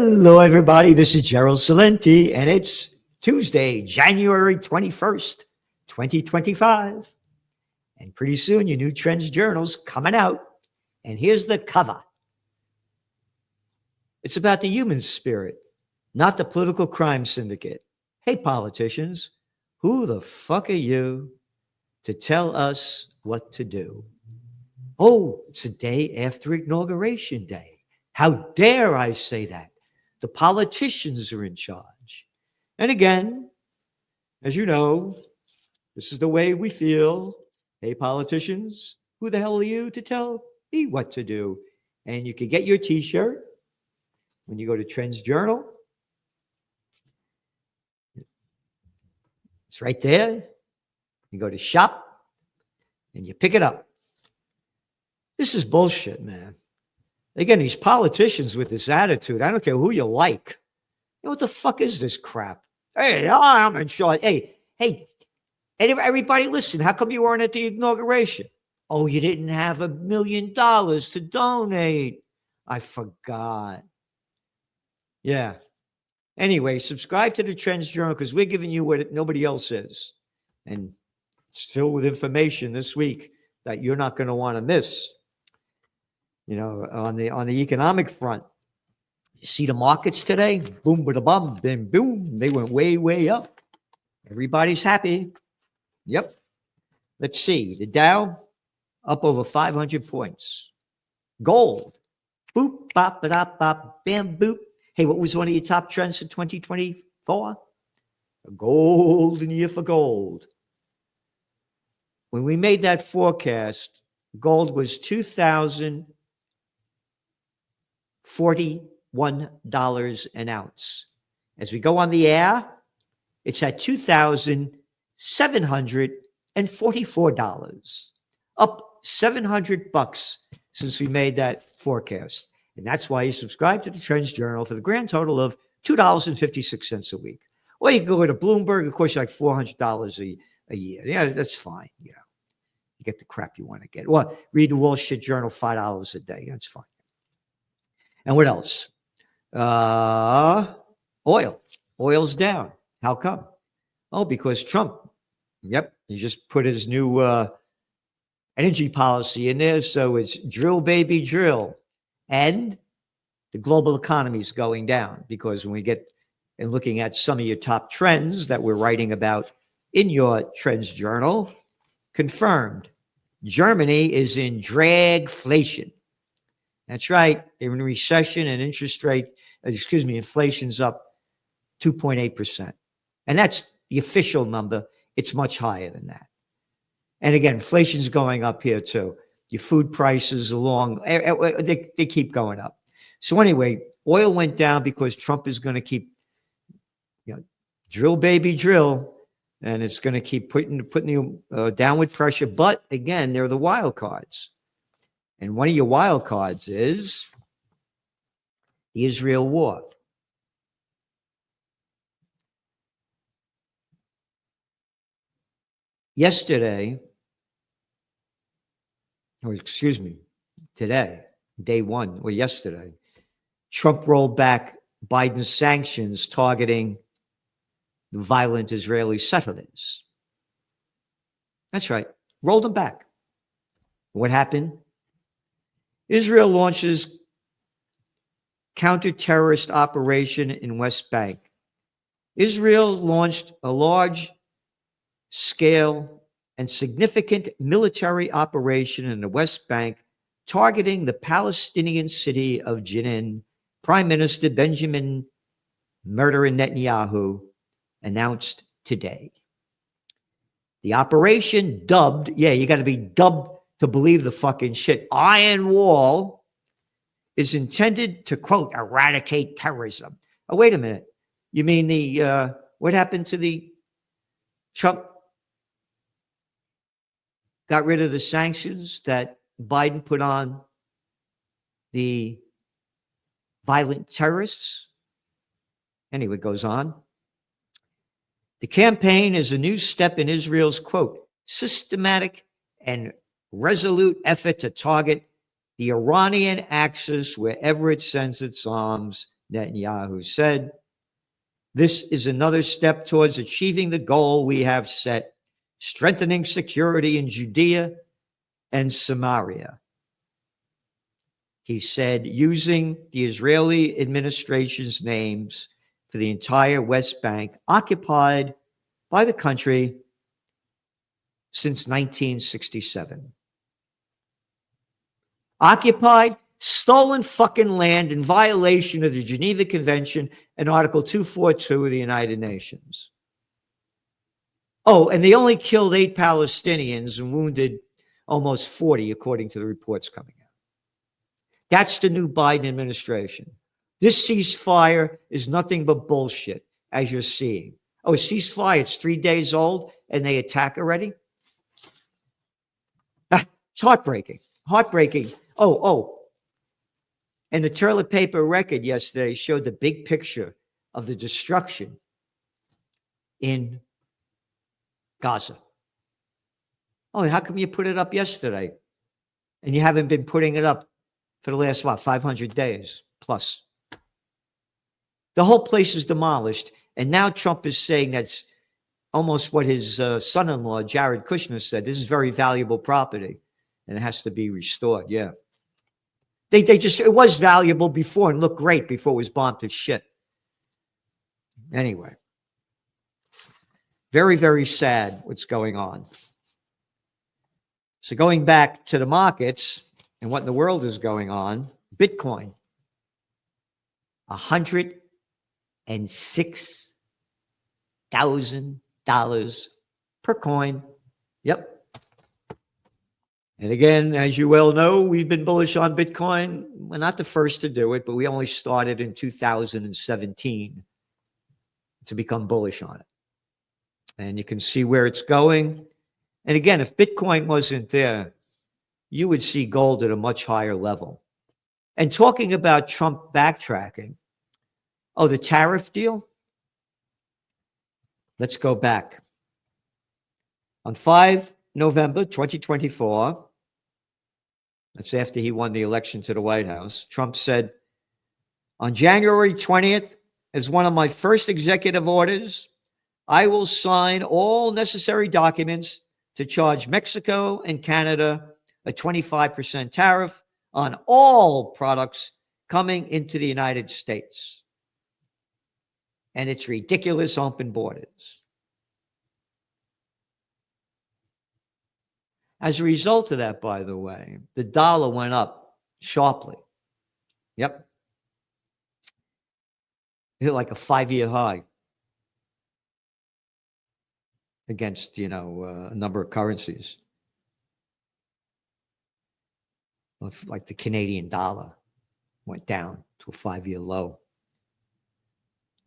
Hello, everybody. This is Gerald Salenti, and it's Tuesday, January 21st, 2025. And pretty soon, your new Trends Journal's coming out. And here's the cover. It's about the human spirit, not the political crime syndicate. Hey, politicians, who the fuck are you to tell us what to do? Oh, it's a day after Inauguration Day. How dare I say that? The politicians are in charge. And again, as you know, this is the way we feel. Hey, politicians, who the hell are you to tell me what to do? And you can get your t-shirt when you go to Trends Journal. It's right there. You go to shop and you pick it up. This is bullshit, man. Again, these politicians with this attitude, I don't care who you like. You know, what the fuck is this crap? Hey, I'm in charge. Hey, everybody listen, how come you weren't at the inauguration? Oh, you didn't have $1 million to donate. I forgot. Yeah. Anyway, subscribe to the Trends Journal because we're giving you what nobody else is. And it's filled with information this week that you're not going to want to miss. You know, on the economic front, you see the markets today, boom, bada-bum, bim, boom. They went way, way up. Everybody's happy. Yep. Let's see. The Dow up over 500 points. Gold, boop, bop, ba-da, bop, bam, boop. Hey, what was one of your top trends for 2024? A golden year for gold. When we made that forecast, gold was $2,041 an ounce. As we go on the air, it's at $2,744, up $700 since we made that forecast. And that's why you subscribe to the Trends Journal for the grand total of $2.56 a week. Or you can go to Bloomberg, of course, like $400 a year. Yeah, that's fine. You know, you get the crap you want to get. Well, read the Wall Street Journal, $5 a day. That's fine. And what else? Oil. Oil's down. How come? Oh, because Trump. Yep, he just put his new energy policy in there. So it's drill, baby, drill. And the global economy is going down because when we get and looking at some of your top trends that we're writing about in your Trends Journal, confirmed. Germany is in dragflation. That's right. They're in recession and inflation's up 2.8%. And that's the official number. It's much higher than that. And again, inflation's going up here too. Your food prices they keep going up. So anyway, oil went down because Trump is going to keep, drill, baby, drill. And it's going to keep putting the downward pressure. But again, they're the wild cards. And one of your wild cards is the Israel war. Today, day one, or yesterday, Trump rolled back Biden's sanctions targeting the violent Israeli settlers. That's right. Rolled them back. What happened? Israel launches counter-terrorist operation in West Bank. Israel launched a large-scale and significant military operation in the West Bank targeting the Palestinian city of Jenin. Prime Minister Benjamin "Murderer" Netanyahu announced today. The operation dubbed, you got to be dubbed to believe the fucking shit, Iron Wall, is intended to, quote, eradicate terrorism. Oh, wait a minute. You mean what happened to the Trump got rid of the sanctions that Biden put on the violent terrorists? Anyway, it goes on. The campaign is a new step in Israel's, quote, systematic and resolute effort to target the Iranian axis wherever it sends its arms, Netanyahu said, "This is another step towards achieving the goal we have set, strengthening security in Judea and Samaria." He said, using the Israeli administration's names for the entire West Bank, occupied by the country since 1967. Occupied, stolen fucking land in violation of the Geneva Convention and Article 242 of the United Nations. Oh, and they only killed 8 Palestinians and wounded almost 40, according to the reports coming out. That's the new Biden administration. This ceasefire is nothing but bullshit, as you're seeing. Oh, ceasefire, it's 3 days old, and they attack already? It's heartbreaking. Heartbreaking. Oh. And the toilet paper record yesterday showed the big picture of the destruction in Gaza. Oh, how come you put it up yesterday? And you haven't been putting it up for the last, 500 days plus. The whole place is demolished. And now Trump is saying that's almost what his son-in-law, Jared Kushner, said. This is very valuable property and it has to be restored. Yeah. It was valuable before and looked great before it was bombed to shit. Anyway. Very, very sad what's going on. So going back to the markets and what in the world is going on, Bitcoin, $106,000 per coin. Yep. And again, as you well know, we've been bullish on Bitcoin. We're not the first to do it, but we only started in 2017 to become bullish on it. And you can see where it's going. And again, if Bitcoin wasn't there, you would see gold at a much higher level. And talking about Trump backtracking, the tariff deal, let's go back. On 5 November 2024, that's after he won the election to the White House, Trump said, on January 20th, as one of my first executive orders, I will sign all necessary documents to charge Mexico and Canada a 25% tariff on all products coming into the United States. And it's ridiculous open borders. As a result of that, by the way, the dollar went up sharply. Yep. It hit like a 5-year high against, a number of currencies. Like the Canadian dollar went down to a 5-year low.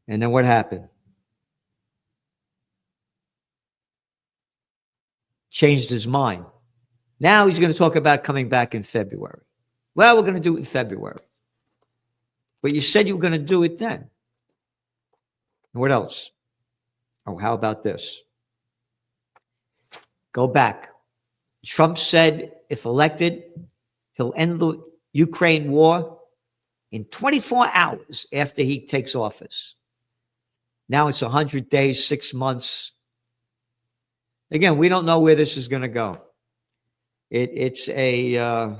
And then what happened? Changed his mind. Now he's going to talk about coming back in February. Well, we're going to do it in February. But you said you were going to do it then. And what else? Oh, how about this? Go back. Trump said if elected, he'll end the Ukraine war in 24 hours after he takes office. Now it's 100 days, 6 months. Again, we don't know where this is going to go. It's a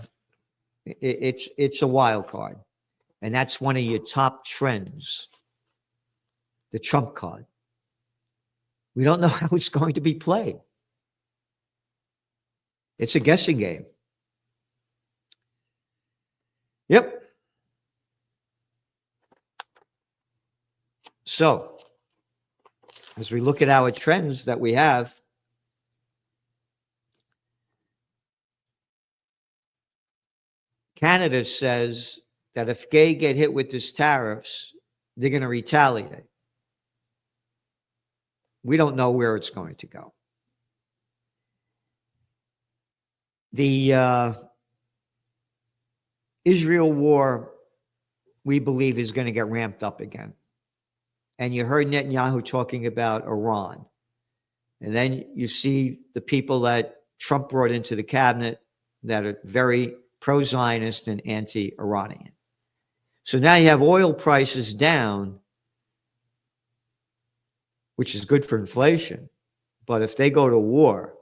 wild card, and that's one of your top trends, the Trump card. We don't know how it's going to be played. It's a guessing game. Yep. So, as we look at our trends that we have, Canada says that if they get hit with these tariffs, they're going to retaliate. We don't know where it's going to go. The Israel war, we believe, is going to get ramped up again. And you heard Netanyahu talking about Iran. And then you see the people that Trump brought into the cabinet that are very pro-Zionist and anti-Iranian. So now you have oil prices down, which is good for inflation. But if they go to war,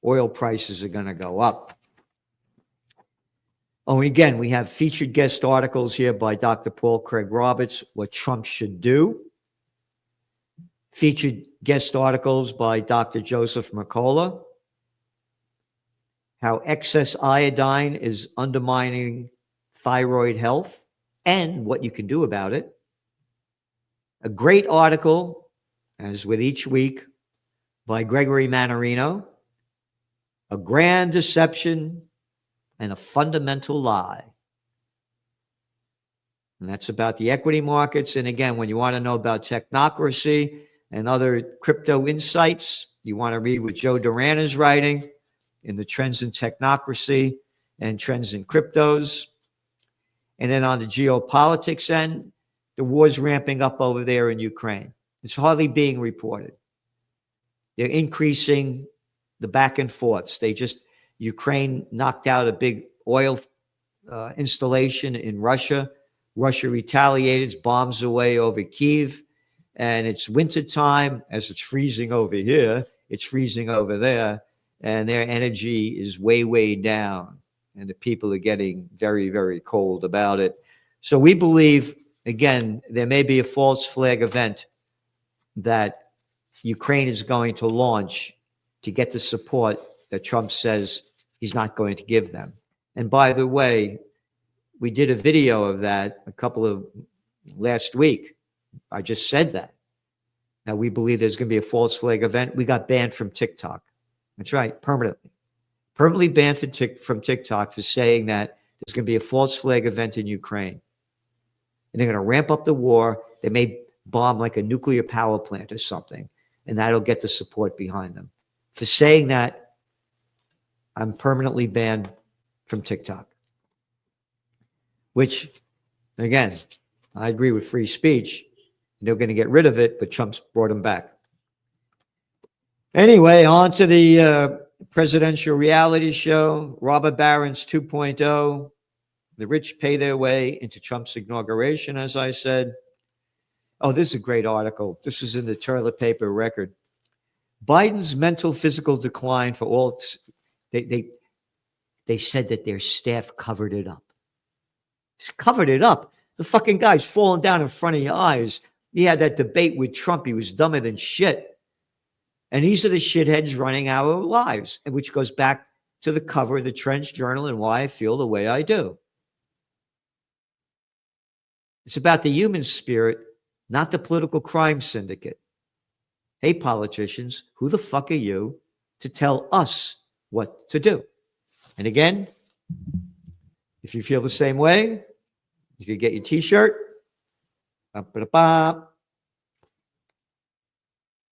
oil prices are going to go up. Oh, and again, we have featured guest articles here by Dr. Paul Craig Roberts, What Trump Should Do. Featured guest articles by Dr. Joseph Mercola, How Excess Iodine is Undermining Thyroid Health and What You Can Do About It. A great article, as with each week, by Gregory Mannarino, A Grand Deception and a Fundamental Lie. And that's about the equity markets. And again, when you want to know about technocracy and other crypto insights, you want to read what Joe Duran is writing in the Trends in Technocracy and Trends in Cryptos. And then on the geopolitics end, the war's ramping up over there in Ukraine. It's hardly being reported. They're increasing the back and forths. Ukraine knocked out a big oil installation in Russia. Russia retaliated, bombs away over Kyiv. And it's wintertime, as it's freezing over here, it's freezing over there. And their energy is way, way down. And the people are getting very, very cold about it. So we believe, again, there may be a false flag event that Ukraine is going to launch to get the support that Trump says he's not going to give them. And by the way, we did a video of that last week. I just said that. Now we believe there's going to be a false flag event. We got banned from TikTok. That's right, permanently. Permanently banned from TikTok for saying that there's going to be a false flag event in Ukraine. And they're going to ramp up the war. They may bomb like a nuclear power plant or something, and that'll get the support behind them. For saying that, I'm permanently banned from TikTok. Which, again, I agree with free speech. They're going to get rid of it, but Trump's brought them back. Anyway, on to the presidential reality show, Robber Barons 2.0. The rich pay their way into Trump's inauguration, as I said. Oh, this is a great article. This is in the Toilet Paper Record. Biden's mental physical decline for all. They said that their staff covered it up. It's covered it up. The fucking guy's falling down in front of your eyes. He had that debate with Trump. He was dumber than shit. And these are the shitheads running our lives, which goes back to the cover of the Trench Journal and why I feel the way I do. It's about the human spirit, not the political crime syndicate. Hey, politicians, who the fuck are you to tell us what to do? And again, if you feel the same way, you can get your t-shirt. Bip-bip-bop.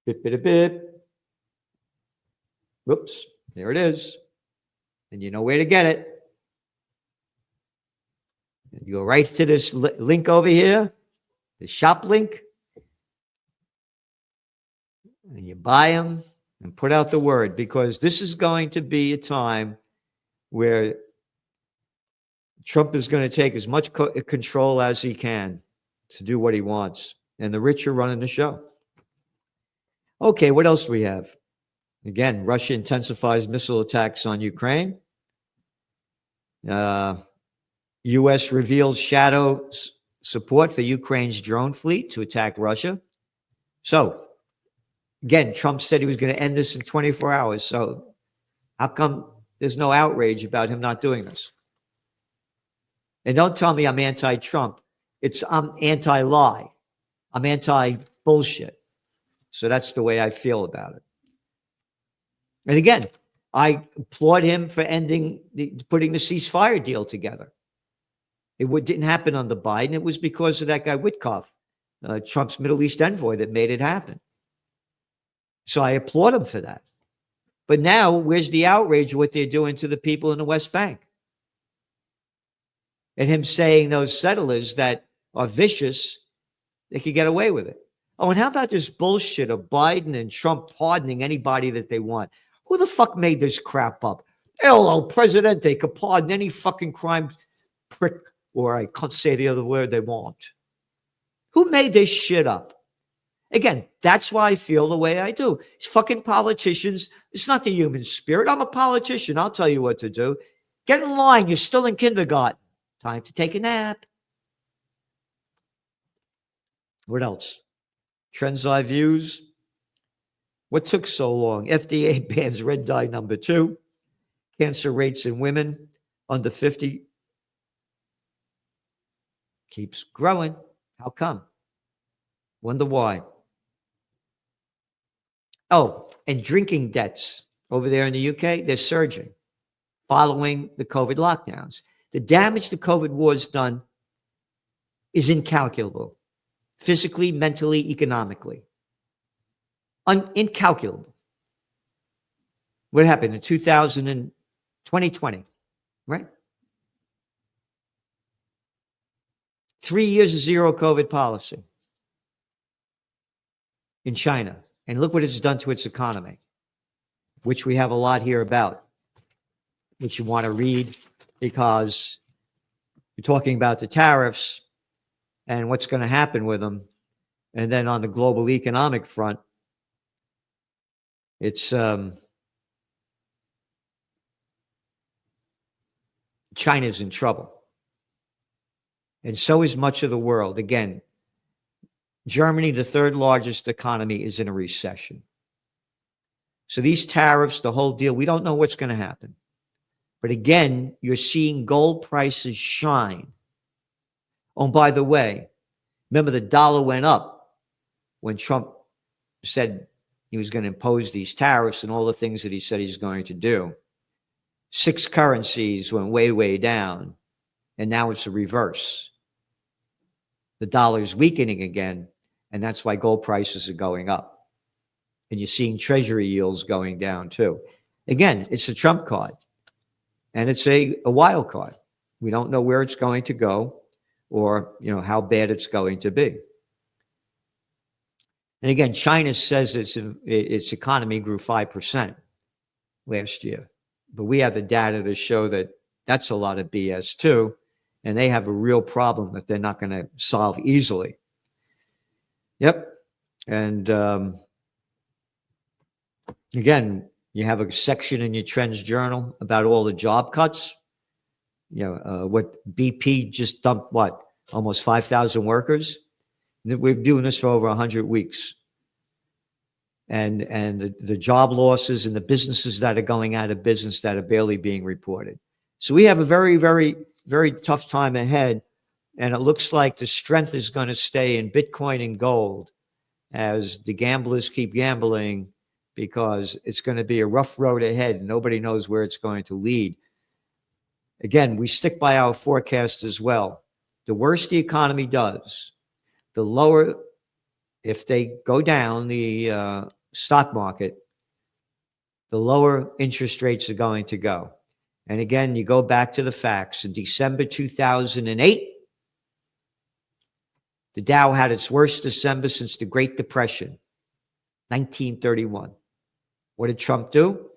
Bip-bip-bip. Whoops, there it is. And you know where to get it. You go right to this link over here, the shop link, and you buy them and put out the word, because this is going to be a time where Trump is going to take as much control as he can to do what he wants, and the rich are running the show. Okay, what else do we have? Again, Russia intensifies missile attacks on Ukraine. U.S. reveals shadow support for Ukraine's drone fleet to attack Russia. So, again, Trump said he was going to end this in 24 hours. So, how come there's no outrage about him not doing this? And don't tell me I'm anti-Trump. I'm anti-lie. I'm anti-bullshit. So that's the way I feel about it. And again, I applaud him for putting the ceasefire deal together. It didn't happen under Biden. It was because of that guy Witkoff, Trump's Middle East envoy, that made it happen. So I applaud him for that. But now, where's the outrage of what they're doing to the people in the West Bank? And him saying those settlers that are vicious, they could get away with it. Oh, and how about this bullshit of Biden and Trump pardoning anybody that they want? Who the fuck made this crap up? El Presidente could pardon any fucking crime prick or I can't say the other word they want. Who made this shit up? Again, that's why I feel the way I do. These fucking politicians, it's not the human spirit. I'm a politician. I'll tell you what to do. Get in line. You're still in kindergarten. Time to take a nap. What else? Trends I views. What took so long? FDA bans red dye number 2. Cancer rates in women under 50 keeps growing. How come? Wonder why. Oh, and drinking debts over there in the UK, they're surging following the COVID lockdowns. The damage the COVID war has done is incalculable, physically, mentally, economically. Incalculable. What happened in 2020, right? 3 years of zero COVID policy in China. And look what it's done to its economy, which we have a lot here about, which you want to read because you're talking about the tariffs and what's going to happen with them. And then on the global economic front, it's China's in trouble. And so is much of the world. Again, Germany, the third largest economy, is in a recession. So these tariffs, the whole deal, we don't know what's going to happen. But again, you're seeing gold prices shine. Oh, by the way, remember the dollar went up when Trump said he was going to impose these tariffs and all the things that he said he's going to do. 6 currencies went way, way down. And now it's the reverse. The dollar is weakening again. And that's why gold prices are going up. And you're seeing treasury yields going down too. Again, it's a Trump card. And it's a wild card. We don't know where it's going to go or how bad it's going to be. And again, China says its economy grew 5% last year. But we have the data to show that that's a lot of BS too. And they have a real problem that they're not going to solve easily. Yep. And again, you have a section in your Trends Journal about all the job cuts. What BP just dumped, almost 5,000 workers. We're doing this for over 100 weeks. And the job losses and the businesses that are going out of business that are barely being reported. So we have a very, very, very tough time ahead. And it looks like the strength is going to stay in Bitcoin and gold as the gamblers keep gambling, because it's going to be a rough road ahead. Nobody knows where it's going to lead. Again, we stick by our forecast as well. The worse the economy does, the lower, if they go down the stock market, the lower interest rates are going to go. And again, you go back to the facts. In December 2008, the Dow had its worst December since the Great Depression, 1931. What did Trump do?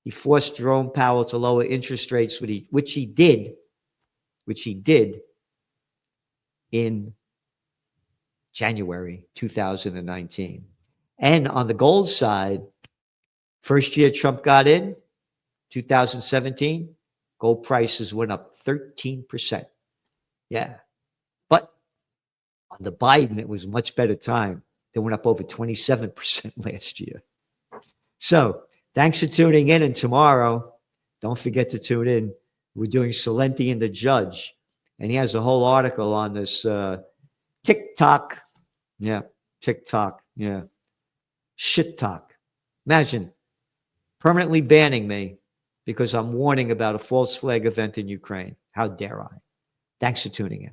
He forced Jerome Powell to lower interest rates, which he did in January 2019. And on the gold side, first year Trump got in, 2017, gold prices went up 13%. Yeah. But on the Biden, it was a much better time. They went up over 27% last year. So thanks for tuning in. And tomorrow, don't forget to tune in. We're doing Salenti and the Judge. And he has a whole article on this TikTok. Yeah, TikTok. Yeah. Shit talk. Imagine permanently banning me because I'm warning about a false flag event in Ukraine. How dare I? Thanks for tuning in.